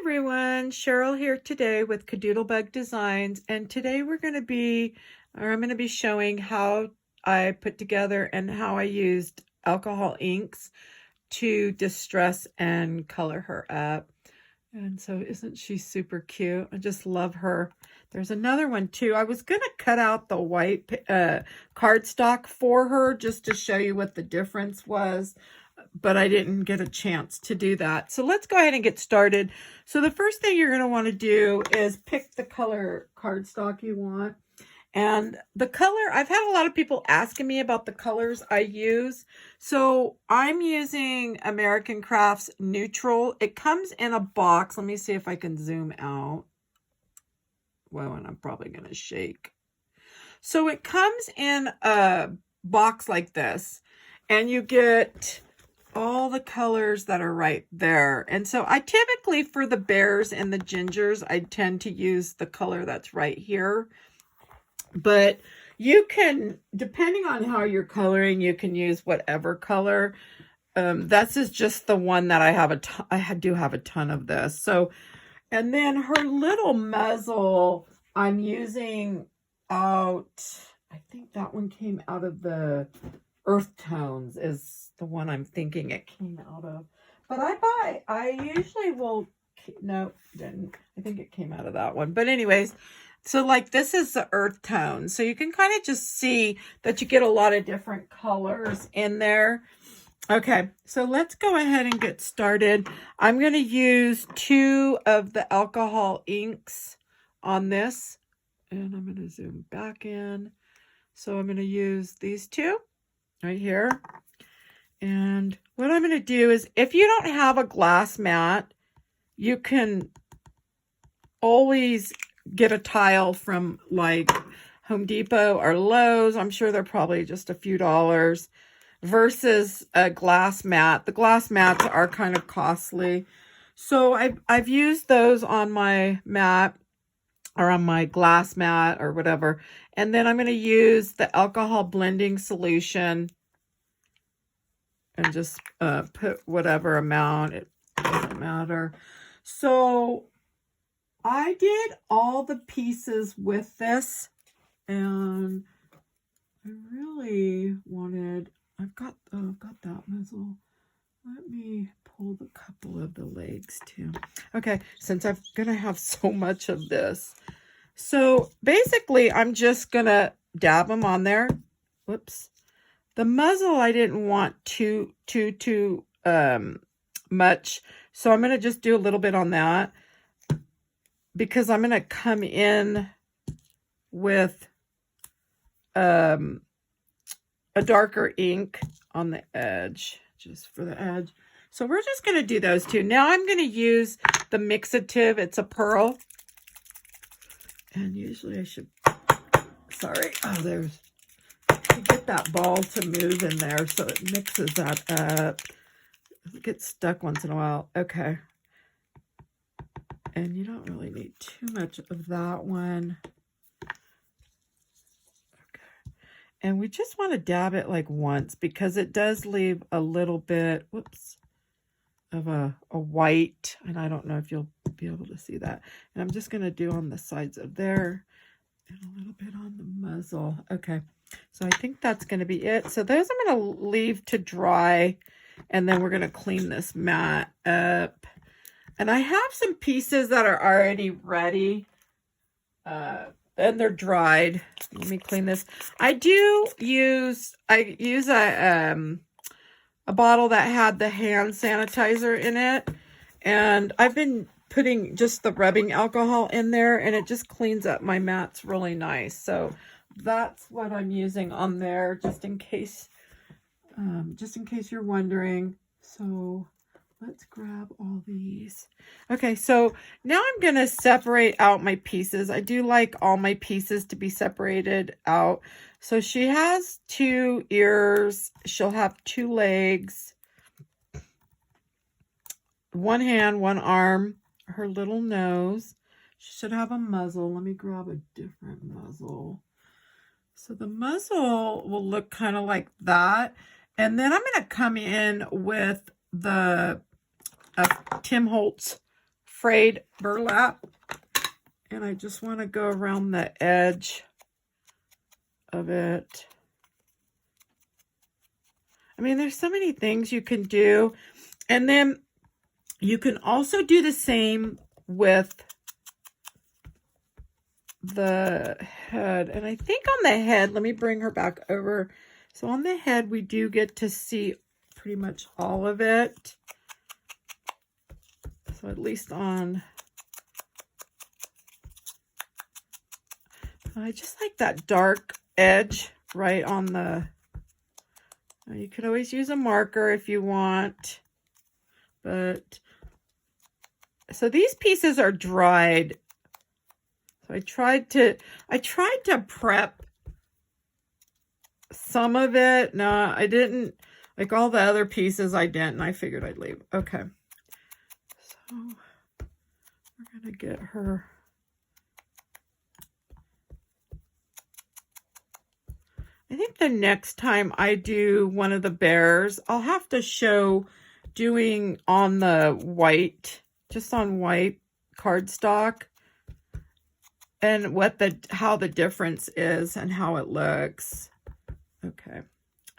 everyone, Cheryl here today with Kadoodlebug Designs, and today I'm going to be showing how I put together and how I used alcohol inks to distress and color her up. And so isn't she super cute? I just love her. There's another one too. I was going to cut out the white cardstock for her just to show you what the difference was, but I didn't get a chance to do that. So let's go ahead and get started. So the first thing you're going to want to do is pick the color cardstock you want. And the color, I've had a lot of people asking me about the colors I use. So I'm using American Crafts Neutral. It comes in a box. Let me see if I can zoom out. Well, and I'm probably going to shake. So it comes in a box like this, and you get all the colors that are right there. And so I typically, for the bears and the gingers, I tend to use the color that's right here. But you can, depending on how you're coloring, you can use whatever color. This is just the one that I have I do have a ton of this. So, and then her little muzzle, I'm using out, I think that one came out of the Earth Tones is the one I'm thinking it came out of. But I usually will, no, didn't. I think it came out of that one. But anyways, so like this is the Earth Tone. So you can kind of just see that you get a lot of different colors in there. Okay, so let's go ahead and get started. I'm going to use 2 of the alcohol inks on this. And I'm going to zoom back in. So I'm going to use these 2 right here. And what I'm going to do is, if you don't have a glass mat, you can always get a tile from like Home Depot or Lowe's. I'm sure they're probably just a few dollars versus a glass mat. The glass mats are kind of costly. So I've used those on my mat or on my glass mat or whatever. And then I'm going to use the alcohol blending solution and just put whatever amount, it doesn't matter. So I did all the pieces with this, and I really wanted, I've got that muzzle. Let me pull the couple of the legs too. Okay, since I'm gonna have so much of this. So basically I'm just gonna dab them on there. Whoops. The muzzle I didn't want too much. So I'm gonna just do a little bit on that, because I'm gonna come in with a darker ink on the edge, just for the edge. So we're just going to do those 2. Now I'm going to use the mixative. It's a pearl. And usually I should, sorry. Oh, there's, get that ball to move in there so it mixes that up. It gets stuck once in a while. Okay. And you don't really need too much of that one. And we just want to dab it like once, because it does leave a little bit, whoops, of a white. And I don't know if you'll be able to see that. And I'm just going to do on the sides of there and a little bit on the muzzle. Okay, so I think that's going to be it. So those I'm going to leave to dry, and then we're going to clean this mat up. And I have some pieces that are already ready. And they're dried. Let me clean this. I use a bottle that had the hand sanitizer in it. And I've been putting just the rubbing alcohol in there, and it just cleans up my mats really nice. So that's what I'm using on there, just in case you're wondering. So let's grab all these. Okay, so now I'm going to separate out my pieces. I do like all my pieces to be separated out. So she has 2 ears. She'll have 2 legs, 1 hand, 1 arm, her little nose. She should have a muzzle. Let me grab a different muzzle. So the muzzle will look kind of like that. And then I'm going to come in with the Tim Holtz frayed burlap, and I just want to go around the edge of it. I mean, there's so many things you can do. And then you can also do the same with the head. And I think on the head, let me bring her back over. So on the head, we do get to see pretty much all of it. So at least on, I just like that dark edge right on the, you could always use a marker if you want, but, so these pieces are dried. So I tried to prep some of it. No, I didn't, like all the other pieces I didn't, I figured I'd leave. Okay. So we're going to get her. I think the next time I do one of the bears, I'll have to show doing on the white, just on white cardstock, and what how the difference is and how it looks. Okay.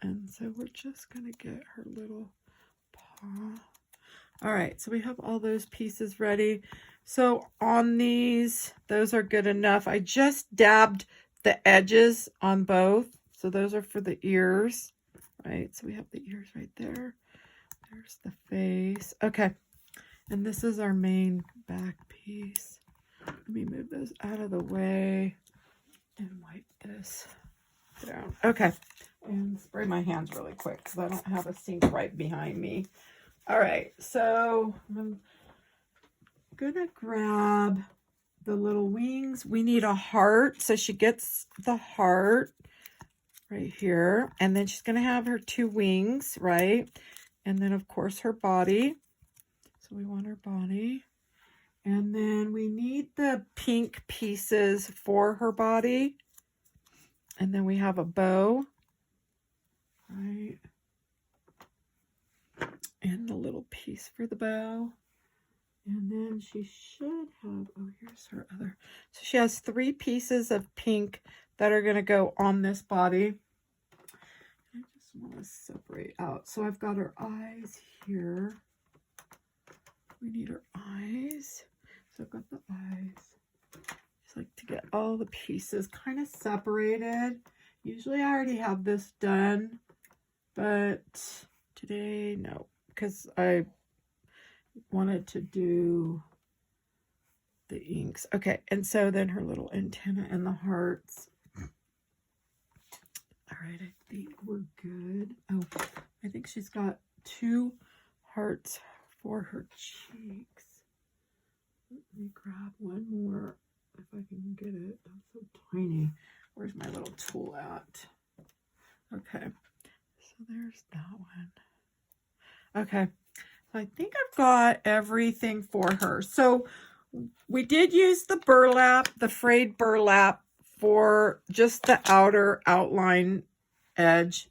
And so we're just going to get her little paw. All right. So we have all those pieces ready. So on these, those are good enough. I just dabbed the edges on both. So those are for the ears, right? So we have the ears right there. There's the face. Okay. And this is our main back piece. Let me move those out of the way and wipe this down. Okay. And spray my hands really quick because I don't have a sink right behind me. All right. So I'm going to grab the little wings. We need a heart. So she gets the heart right here, and then she's going to have her 2 wings, right? And then of course her body. So we want her body, and then we need the pink pieces for her body, and then we have a bow, right? And the little piece for the bow, and then she should have, oh, here's her other, so she has 3 pieces of pink that are going to go on this body. I just want to separate out. So I've got her eyes here. We need her eyes. So I've got the eyes. Just like to get all the pieces kind of separated. Usually I already have this done, but today, no, because I wanted to do the inks. Okay, and so then her little antenna and the hearts. All right, I think we're good. Oh, I think she's got 2 hearts for her cheeks. Let me grab one more if I can get it. I'm so tiny. Where's my little tool at? Okay, so there's that one. Okay, so I think I've got everything for her. So we did use the burlap, the frayed burlap, for just the outer outline edge.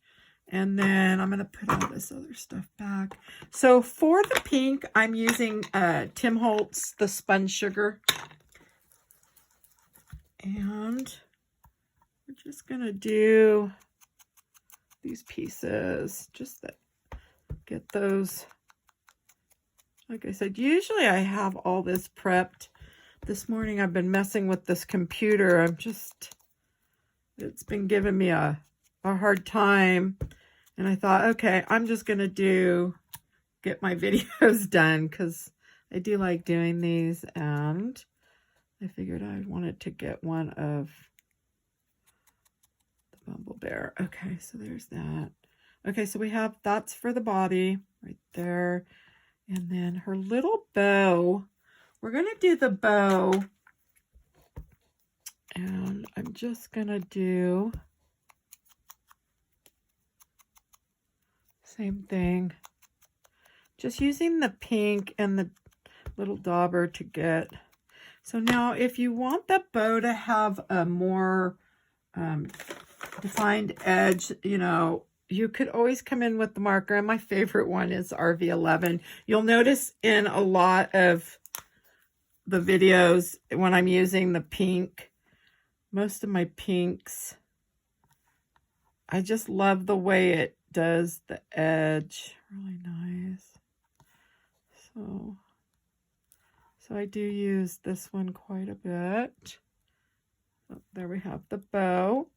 And then I'm going to put all this other stuff back. So for the pink, I'm using Tim Holtz, the spun sugar. And we're just going to do these pieces, just that, get those. Like I said, usually I have all this prepped. This morning I've been messing with this computer. It's been giving me a hard time. And I thought, okay, I'm just going to get my videos done because I do like doing these. And I figured I wanted to get one of the Bumble Bear. Okay, so there's that. Okay, so we have, that's for the body right there. And then her little bow, we're going to do the bow. And I'm just going to do same thing. Just using the pink and the little dauber to get. So now if you want the bow to have a more defined edge, you know, you could always come in with the marker. And my favorite one is RV11. You'll notice in a lot of the videos when I'm using the pink. Most of my pinks, I just love the way it does the edge. Really nice. So I do use this one quite a bit. So there we have the bow.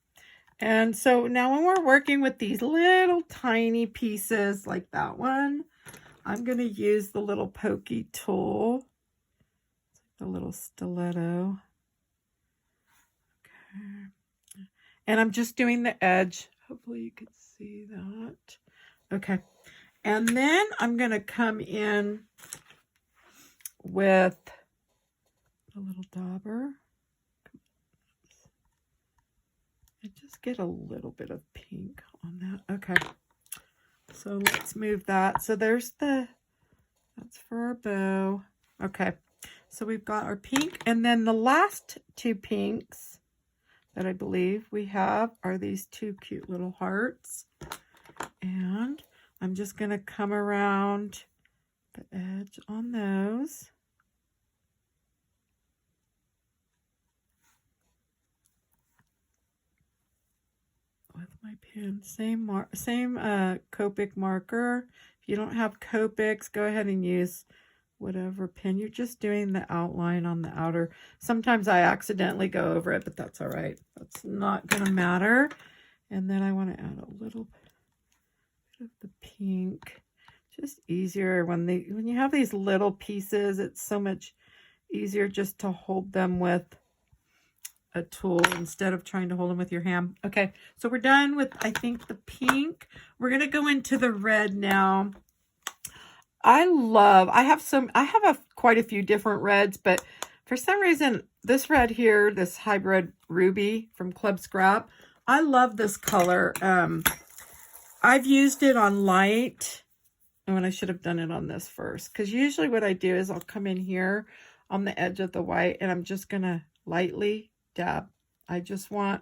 And so now when we're working with these little tiny pieces like that one, I'm going to use the little pokey tool, the little stiletto. Okay. And I'm just doing the edge. Hopefully you can see that. Okay. And then I'm going to come in with a little dauber. And just get a little bit of pink on that. Okay. So let's move that. So there's that's for our bow. Okay. So we've got our pink. And then the last two pinks that I believe we have are these two cute little hearts. And I'm just going to come around the edge on those. With my pen, same Copic marker. If you don't have Copics, go ahead and use whatever pen. You're just doing the outline on the outer. Sometimes I accidentally go over it, but that's all right. That's not going to matter. And then I want to add a little bit of the pink. Just easier when you have these little pieces. It's so much easier just to hold them with a tool instead of trying to hold them with your hand. Okay, so we're done with, I think, the pink. We're going to go into the red now. I have quite a few different reds, but for some reason, this red here, this hybrid ruby from Club Scrap, I love this color. I've used it on light, and I should have done it on this first, because usually what I do is I'll come in here on the edge of the white, and I'm just going to lightly dab. I just want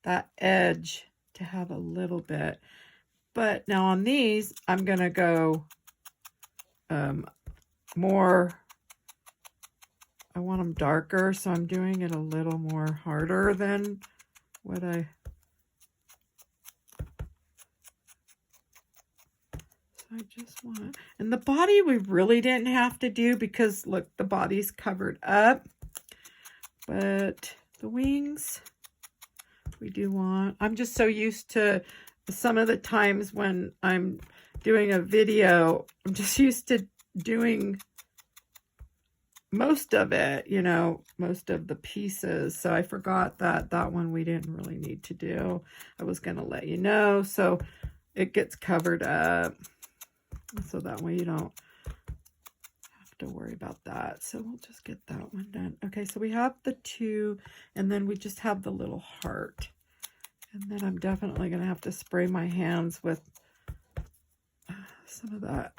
that edge to have a little bit. But now on these, I'm going to go more, I want them darker, so I'm doing it a little more harder than what I just want. And the body we really didn't have to do because look, the body's covered up. But the wings we do want. I'm just so used to some of the times when I'm doing a video, I'm just used to doing most of it, you know, most of the pieces. So I forgot that one we didn't really need to do. I was going to let you know. So it gets covered up. So that way you don't have to worry about that. So we'll just get that one done. Okay, so we have the two, and then we just have the little heart. And then I'm definitely going to have to spray my hands with some of that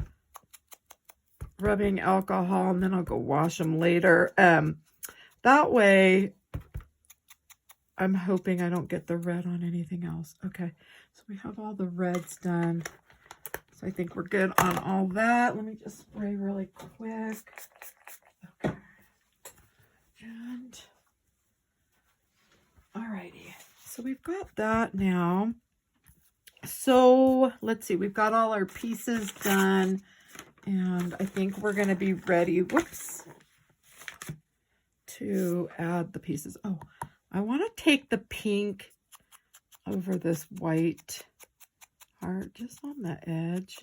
rubbing alcohol, and then I'll go wash them later. That way, I'm hoping I don't get the red on anything else. Okay, so we have all the reds done. So I think we're good on all that. Let me just spray really quick. Okay. And, alrighty. So we've got that now. So let's see, we've got all our pieces done. And I think we're going to be ready, whoops, to add the pieces. Oh, I want to take the pink over this white heart just on the edge.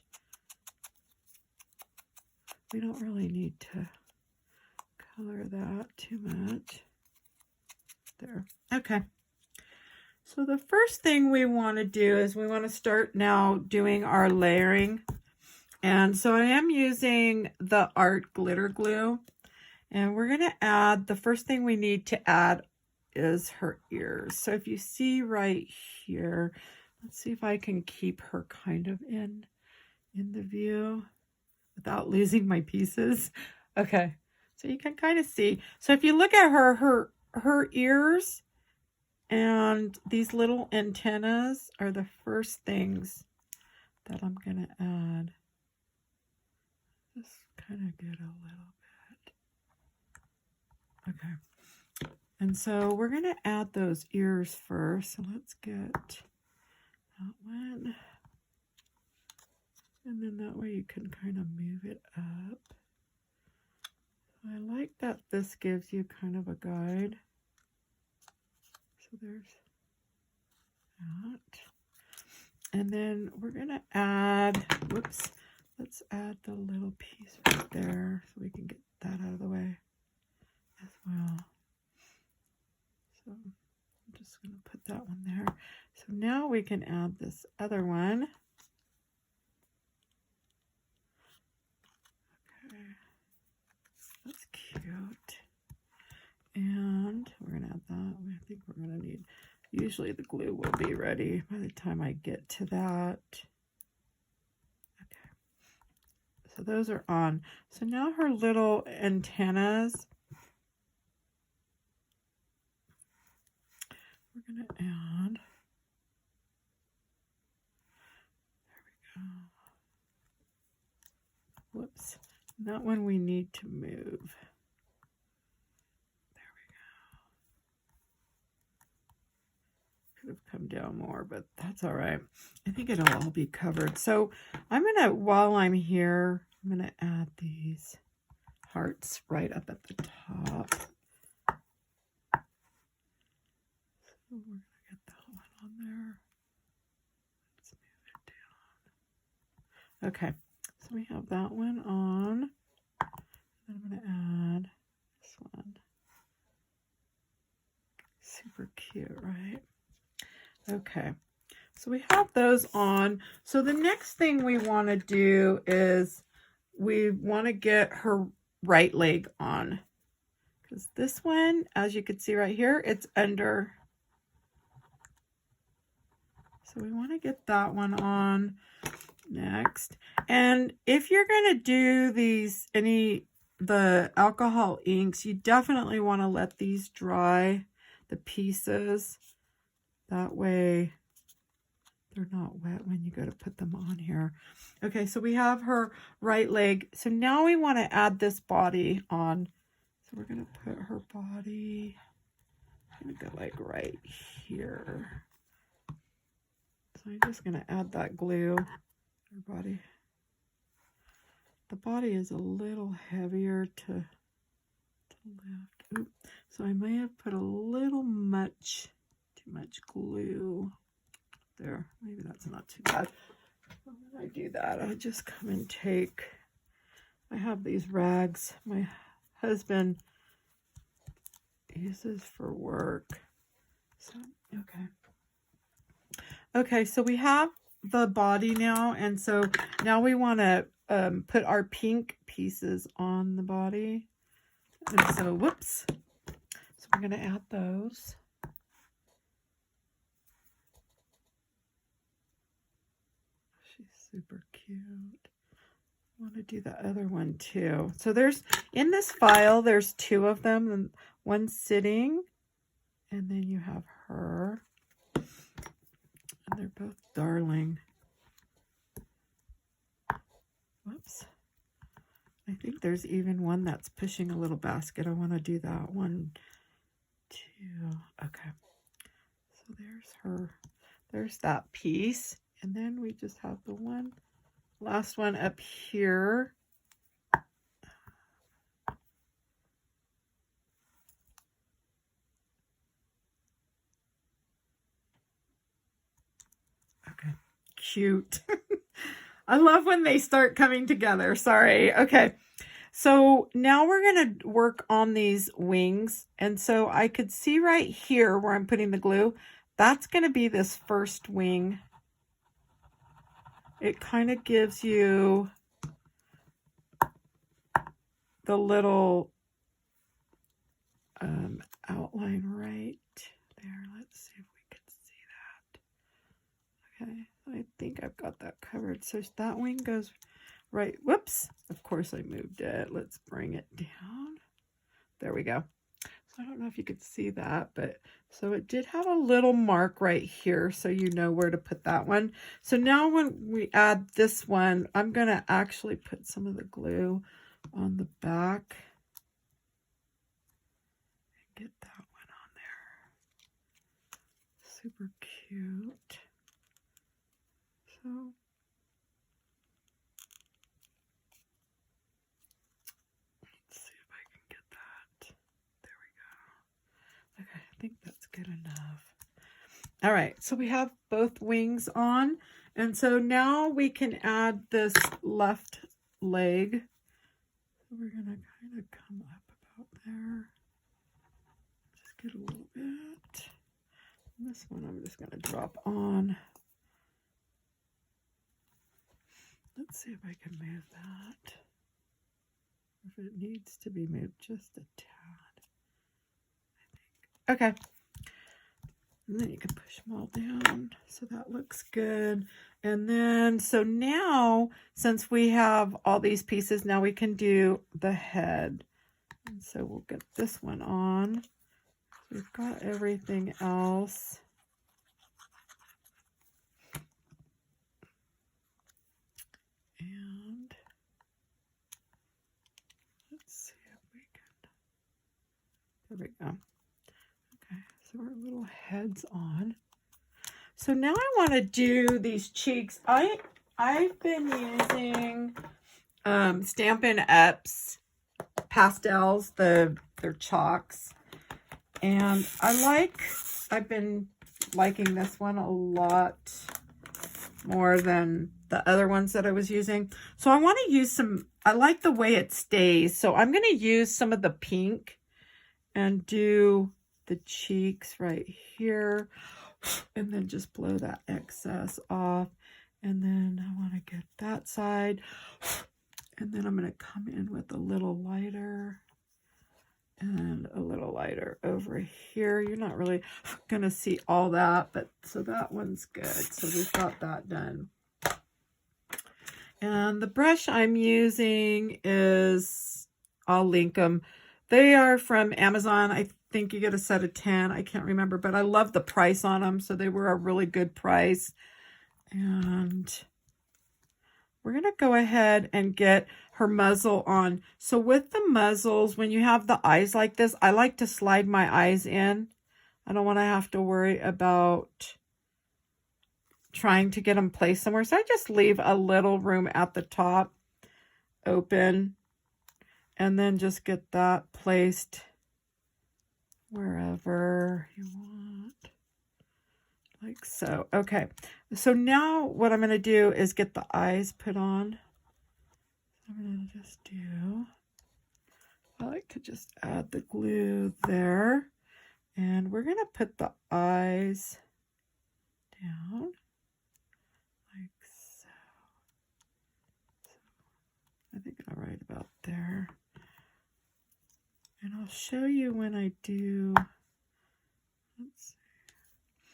We don't really need to color that too much. There. Okay. So the first thing we want to do is we want to start now doing our layering. And so I am using the Art Glitter Glue. And we're going to add, the first thing we need to add is her ears. So if you see right here, let's see if I can keep her kind of in the view without losing my pieces. Okay, so you can kind of see. So if you look at her ears and these little antennas are the first things that I'm going to add. Just kind of get a little bit. Okay. And so we're going to add those ears first. So let's get that one. And then that way you can kind of move it up. I like that this gives you kind of a guide. So there's that. And then we're going to add, whoops, let's add the little piece right there so we can get that out of the way as well. So I'm just going to put that one there. So now we can add this other one. Okay, that's cute. And we're going to add that. I think we're going to need, usually the glue will be ready by the time I get to that. Okay, so those are on. So now her little antennas, we're going to add, there we go. Whoops, that one we need to move. Could have come down more, but that's all right. I think it'll all be covered. So I'm gonna, while I'm here, I'm gonna add these hearts right up at the top. So we're gonna get that one on there. Let's move it down. Okay, so we have that one on. Then I'm gonna add this one. Super cute, right? Okay, so we have those on. So the next thing we want to do is we want to get her right leg on, because this one, as you can see right here, it's under. So we want to get that one on next. And if you're going to do these, the alcohol inks, you definitely want to let these dry, the pieces. That way they're not wet when you go to put them on here. Okay, so we have her right leg. So now we want to add this body on. So we're going to put her body, I'm going to go like right here. So I'm just going to add that glue. Her body. The body is a little heavier to lift. Ooh, so I may have put a little too much glue there. Maybe that's not too bad. When I do that, I just come and take, I have these rags my husband uses for work. So, okay, so we have the body now, and so now we want to put our pink pieces on the body. And so, whoops. So we're going to add those. Super cute. I want to do the other one too. So there's, in this file, there's two of them, and one sitting, and then you have her. And they're both darling. Whoops. I think there's even one that's pushing a little basket. I want to do that one too. Okay. So there's her. There's that piece. And then we just have the last one up here. Okay, cute. I love when they start coming together. Sorry. Okay, so now we're going to work on these wings. And so I could see right here where I'm putting the glue, that's going to be this first wing. It kind of gives you the little outline right there. Let's see if we can see that. Okay, I think I've got that covered. So that wing goes right. Whoops, of course I moved it. Let's bring it down. There we go. So I don't know if you could see that, but so it did have a little mark right here, so you know where to put that one. So now when we add this one, I'm going to actually put some of the glue on the back. get that one on there. Super cute. So let's see if I can get that. There we go. Okay, I think that's good enough. All right, so we have both wings on. And so now we can add this left leg. So we're going to kind of come up about there. Just get a little bit. And this one I'm just going to drop on. Let's see if I can move that. If it needs to be moved just a tad, I think. Okay. And then you can push them all down. So that looks good. And then, so now, since we have all these pieces, now we can do the head. And so we'll get this one on. We've got everything else. And let's see if we can, there we go. Okay, so our little head's on. So now I want to do these cheeks. I've been using Stampin' Up's pastels, their chalks, and I've been liking this one a lot more than the other ones that I was using. So I want to use some, I like the way it stays, so I'm going to use some of the pink and do the cheeks right here, and then just blow that excess off. And then I want to get that side, and then I'm going to come in with a little lighter and a little lighter over here. You're not really going to see all that, but so that one's good. So we've got that done. And the brush I'm using is, I'll link them. They are from Amazon. I think you get a set of 10. I can't remember, but I love the price on them. So they were a really good price. And we're going to go ahead and get her muzzle on. So with the muzzles, when you have the eyes like this, I like to slide my eyes in. I don't want to have to worry about trying to get them placed somewhere. So I just leave a little room at the top open, and then just get that placed wherever you want, like so. Okay, so now what I'm going to do is get the eyes put on. I'm going to just do, I like to just add the glue there, and we're going to put the eyes down like so. I think I'm right about there. And I'll show you when I do, let's see. So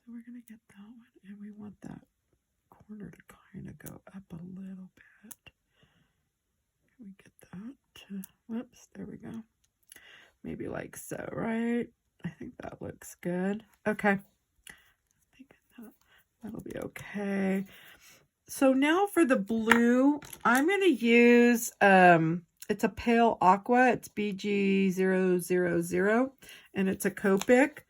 we're going to get that one, and we want that corner to kind of go up a little bit. Can we get that to, whoops, there we go. Maybe like so, right? I think that looks good. Okay. I think that'll be okay. So now for the blue, I'm going to use, it's a pale aqua. It's BG000, and it's a copic.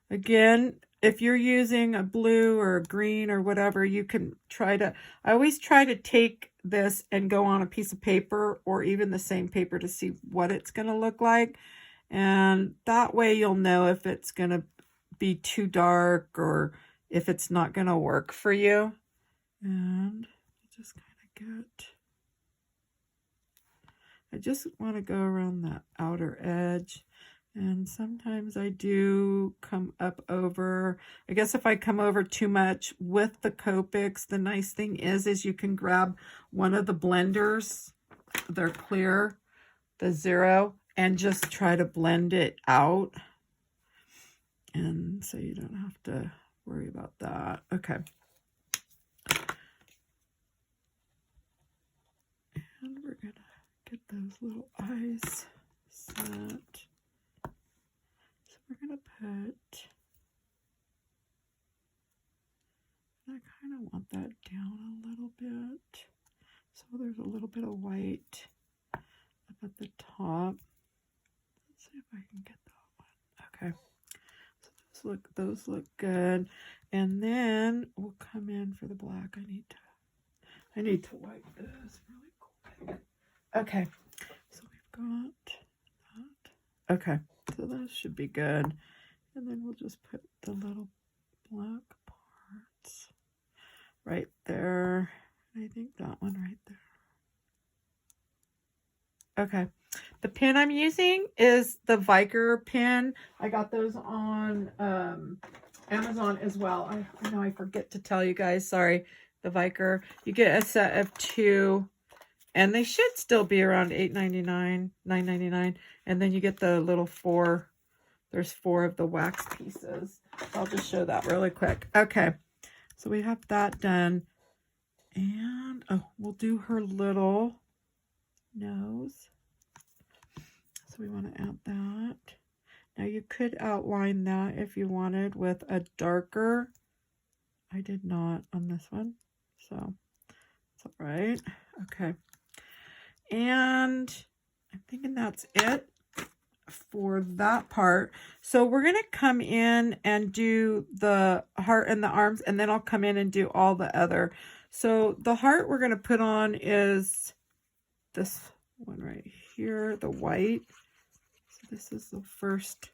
Again, if you're using a blue or a green or whatever, you can try to, I always try to take this and go on a piece of paper or even the same paper to see what it's going to look like. And that way you'll know if it's going to be too dark or if it's not going to work for you. And just kind of get, I just want to go around that outer edge. And sometimes I do come up over, I guess if I come over too much with the Copics, the nice thing is you can grab one of the blenders, they're clear, the 0, and just try to blend it out. And so you don't have to worry about that. Okay. And we're going to get those little eyes set. So we're going to put, I kind of want that down a little bit. So there's a little bit of white up at the top. Let's see if I can get that one. Okay. So those look good. And then we'll come in for the black. I need to wipe this really quick. Okay. So we've got that. Okay. So that should be good. And then we'll just put the little black parts right there. I think that one right there. Okay. The pen I'm using is the Viker pen. I got those on Amazon as well. I know I forget to tell you guys. Sorry. The Viker. You get a set of 2. And they should still be around $8.99, $9.99. And then you get the little 4. There's 4 of the wax pieces. I'll just show that really quick. Okay. So we have that done. And, oh, we'll do her little nose. So we want to add that. Now you could outline that if you wanted with a darker. I did not on this one. So it's all right. Okay. And I'm thinking that's it for that part. So we're going to come in and do the heart and the arms, and then I'll come in and do all the other. So the heart we're going to put on is this one right here, the white. So this is the first.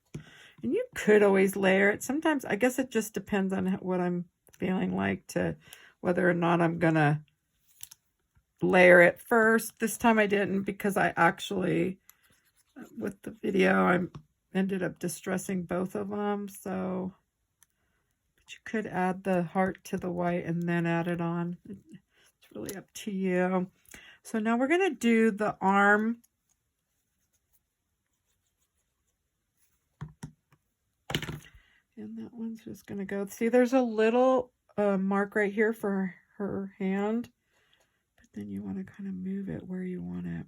And you could always layer it. Sometimes, I guess it just depends on what I'm feeling like to whether or not I'm going to layer it first. This time I didn't because I actually, with the video, I ended up distressing both of them. So, but you could add the heart to the white and then add it on. It's really up to you. So now we're going to do the arm. And that one's just going to go. See, there's a little mark right here for her hand. Then you want to kind of move it where you want it.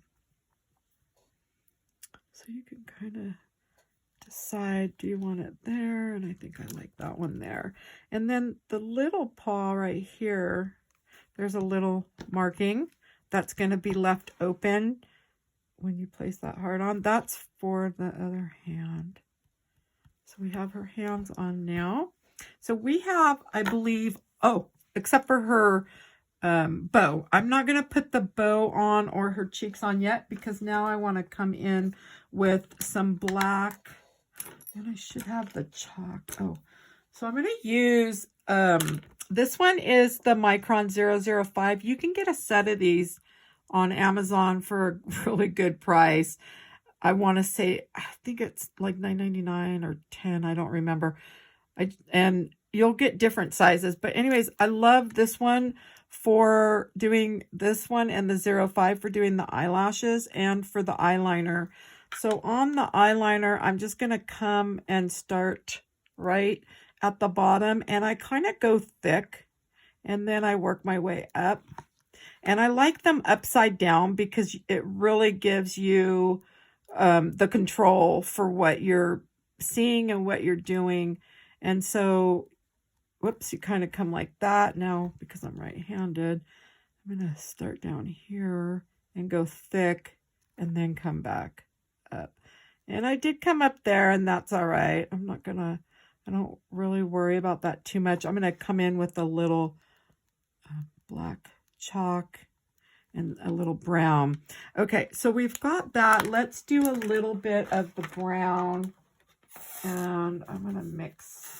So you can kind of decide, do you want it there? And I think I like that one there. And then the little paw right here, there's a little marking that's going to be left open when you place that heart on. That's for the other hand. So we have her hands on now. So we have, I believe, oh, except for her bow. I'm not going to put the bow on or her cheeks on yet because now I want to come in with some black, and I should have the chalk. Oh, so I'm going to use, this one is the Micron 005. You can get a set of these on Amazon for a really good price. I want to say, I think it's like $9.99 or $10. I don't remember. And you'll get different sizes. But anyways, I love this one for doing this one and the 05 for doing the eyelashes and for the eyeliner. So on the eyeliner, I'm just going to come and start right at the bottom, and I kind of go thick and then I work my way up. And I like them upside down because it really gives you the control for what you're seeing and what you're doing. And so whoops, you kind of come like that. Now, because I'm right-handed, I'm going to start down here and go thick and then come back up. And I did come up there, and that's all right. I don't really worry about that too much. I'm going to come in with a little black chalk and a little brown. Okay, so we've got that. Let's do a little bit of the brown, and I'm going to mix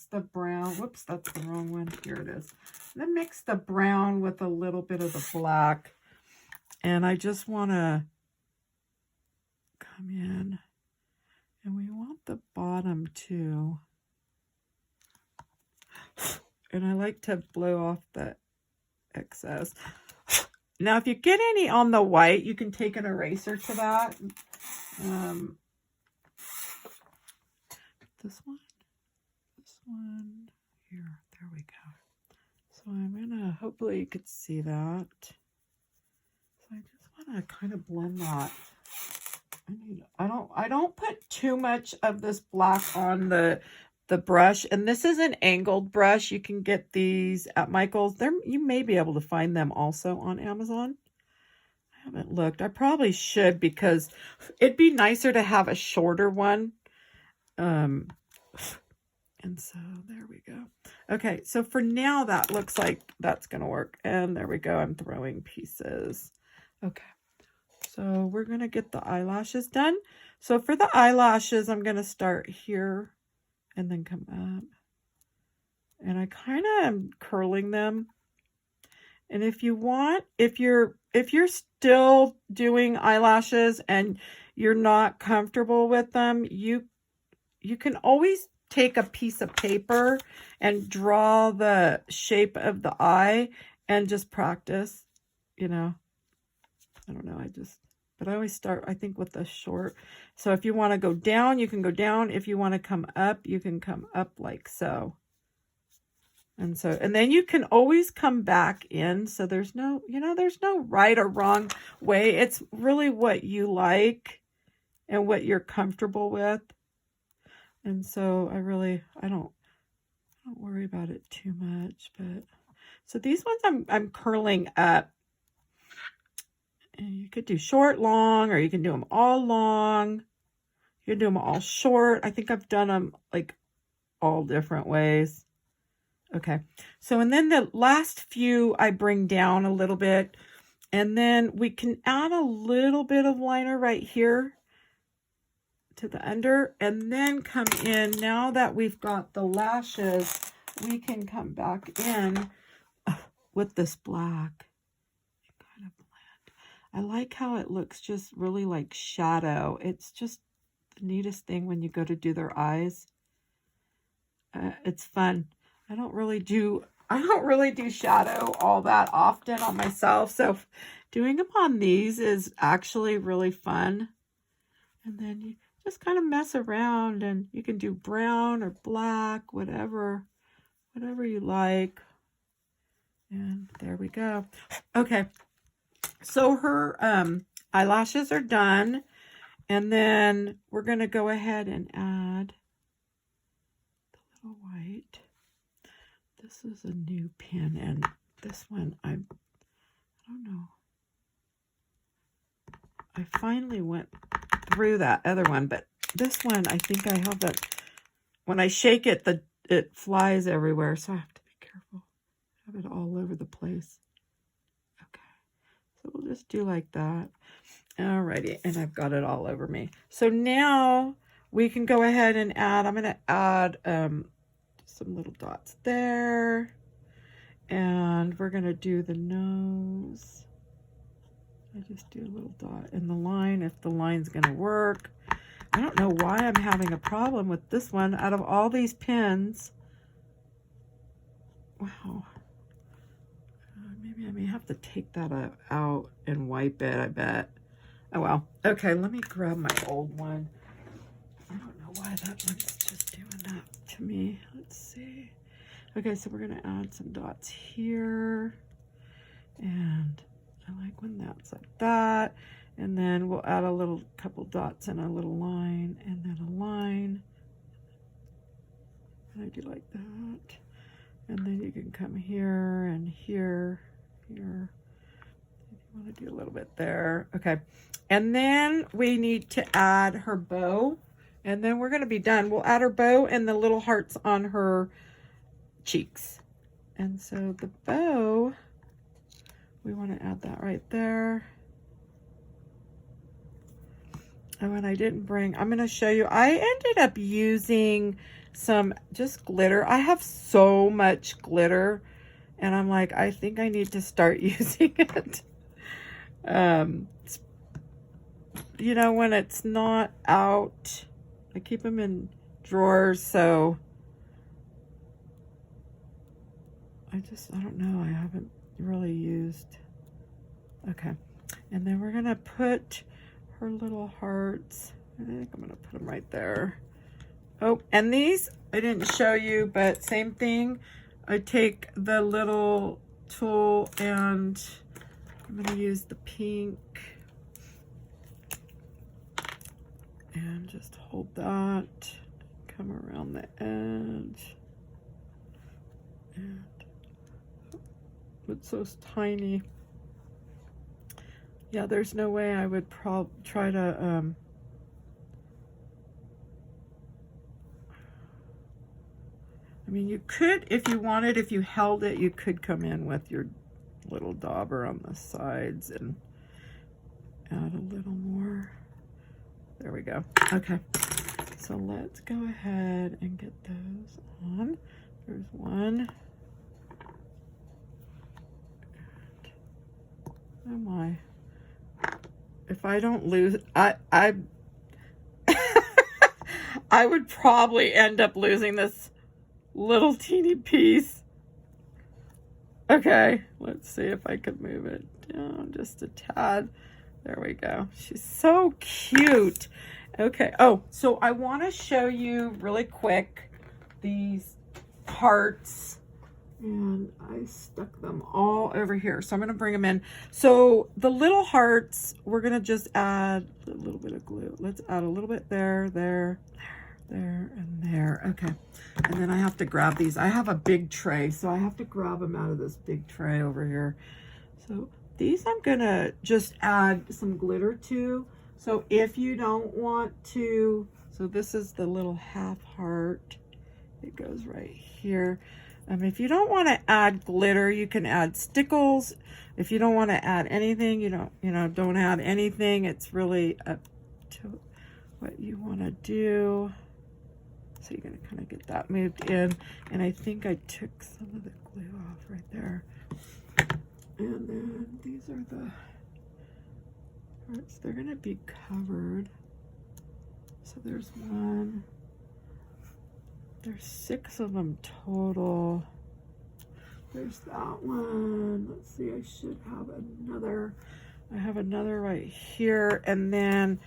the brown. Whoops, that's the wrong one. Here it is. I'm going to mix the brown with a little bit of the black. And I just want to come in. And we want the bottom too. And I like to blow off the excess. Now, if you get any on the white, you can take an eraser to that. This one here, there we go. So I'm gonna, hopefully you could see that. So I just want to kind of blend that. I don't put too much of this black on the brush, and this is an angled brush. You can get these at Michael's. You may be able to find them also on Amazon. I haven't looked. I probably should, because it'd be nicer to have a shorter one. And so there we go. Okay, so for now that looks like that's going to work. And there we go. I'm throwing pieces. Okay, so we're going to get the eyelashes done. So for the eyelashes, I'm going to start here and then come up. And I kind of am curling them. And if you want, if you're still doing eyelashes and you're not comfortable with them, you can always take a piece of paper and draw the shape of the eye and just practice, you know. I don't know, but I always start, I think, with the short. So if you want to go down, you can go down. If you want to come up, you can come up like so. And then you can always come back in. So there's no, there's no right or wrong way. It's really what you like and what you're comfortable with. And so I don't worry about it too much. But so these ones I'm curling up. And you could do short, long, or you can do them all long. You can do them all short. I think I've done them like all different ways. Okay, so and then the last few I bring down a little bit, and then we can add a little bit of liner right here to the under, and then come in. Now that we've got the lashes, we can come back in with this black. Kind of blend. I like how it looks just really like shadow. It's just the neatest thing when you go to do their eyes. It's fun. I don't really do shadow all that often on myself. So doing them on these is actually really fun. And then you just kind of mess around, and you can do brown or black, whatever you like. And there we go. Okay. So her eyelashes are done. And then we're going to go ahead and add the little white. This is a new pin, and this one, I don't know. I finally went through that other one, but this one, I think I have that. When I shake it, it flies everywhere, so I have to be careful. I have it all over the place. Okay, so we'll just do like that. Alrighty, and I've got it all over me. So now we can go ahead and add. I'm going to add some little dots there, and we're going to do the nose. I just do a little dot in the line if the line's going to work. I don't know why I'm having a problem with this one out of all these pins. Wow. Maybe I may have to take that out and wipe it, I bet. Oh well. Okay, let me grab my old one. I don't know why that one's just doing that to me. Let's see. Okay, so we're going to add some dots here. And I like when that's like that. And then we'll add a couple dots and a little line, and then a line. And I do like that. And then you can come here and here, here. If you want to do a little bit there. Okay. And then we need to add her bow. And then we're going to be done. We'll add her bow and the little hearts on her cheeks. And so the bow, we want to add that right there. And when I didn't bring, I'm going to show you, I ended up using some just glitter. I have so much glitter, and I'm like, I think I need to start using it. You know, when it's not out, I keep them in drawers, so I don't know, I haven't really used. Okay, and then we're gonna put her little hearts. I think I'm gonna put them right there. Oh, and these I didn't show you, but same thing. I take the little tool and I'm gonna use the pink and just hold that, come around the edge, and it's so tiny. Yeah, there's no way I would try to I mean, you could, if you wanted, if you held it, you could come in with your little dauber on the sides and add a little more. There we go. Okay, so let's go ahead and get those on. There's one. Oh my. If I don't lose, I would probably end up losing this little teeny piece. Okay, let's see if I could move it down just a tad. There we go. She's so cute. Okay. Oh, so I want to show you really quick these hearts, and I stuck them all over here. So I'm going to bring them in. So the little hearts, we're going to just add a little bit of glue. Let's add a little bit there, there, there, and there. Okay. And then I have to grab these. I have a big tray, so I have to grab them out of this big tray over here. So these I'm going to just add some glitter to. So if you don't want to, so this is the little half heart. It goes right here. If you don't want to add glitter, you can add stickles. If you don't want to add anything, don't add anything. It's really up to what you want to do. So you're going to kind of get that moved in. And I think I took some of the glue off right there. And then these are the parts. They're going to be covered. So there's one. There's 6 of them total. There's that one. Let's see, I should have another. I have another right here. And then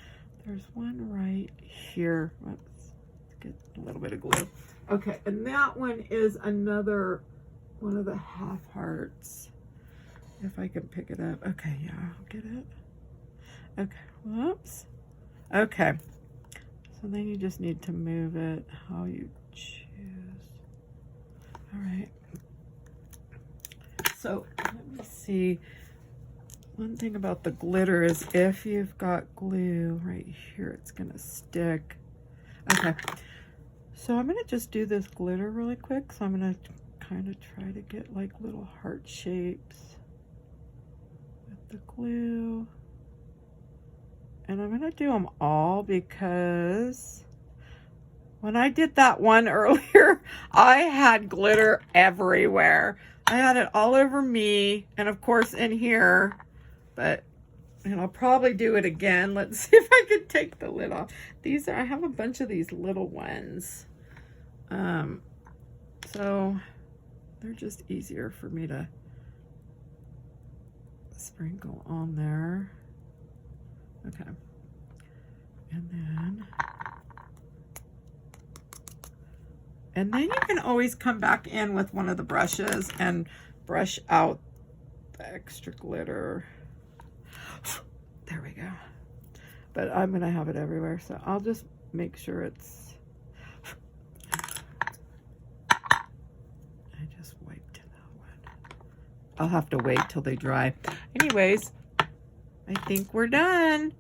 there's one right here. Let's get a little bit of glue. Okay, and that one is another one of the half hearts. If I can pick it up. Okay, yeah, I'll get it. Okay, whoops. Okay, so then you just need to move it how you choose. All right. So let me see. One thing about the glitter is if you've got glue right here, it's gonna stick. Okay, so I'm gonna just do this glitter really quick. So I'm gonna kind of try to get like little heart shapes with the glue. And I'm gonna do them all because when I did that one earlier, I had glitter everywhere. I had it all over me and of course in here, but and I'll probably do it again. Let's see if I can take the lid off. These are, I have a bunch of these little ones. So they're just easier for me to sprinkle on there. Okay. And then you can always come back in with one of the brushes and brush out the extra glitter. There we go. But I'm going to have it everywhere, so I'll just make sure it's... I just wiped that one. I'll have to wait till they dry. Anyways, I think we're done.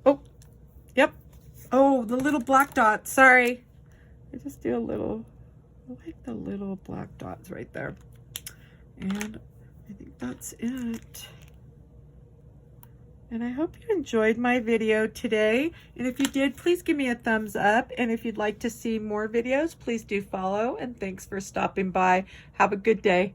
Oh, yep. Oh, the little black dots. Sorry. I just do a little... I like the little black dots right there. And I think that's it. And I hope you enjoyed my video today. And if you did, please give me a thumbs up. And if you'd like to see more videos, please do follow. And thanks for stopping by. Have a good day.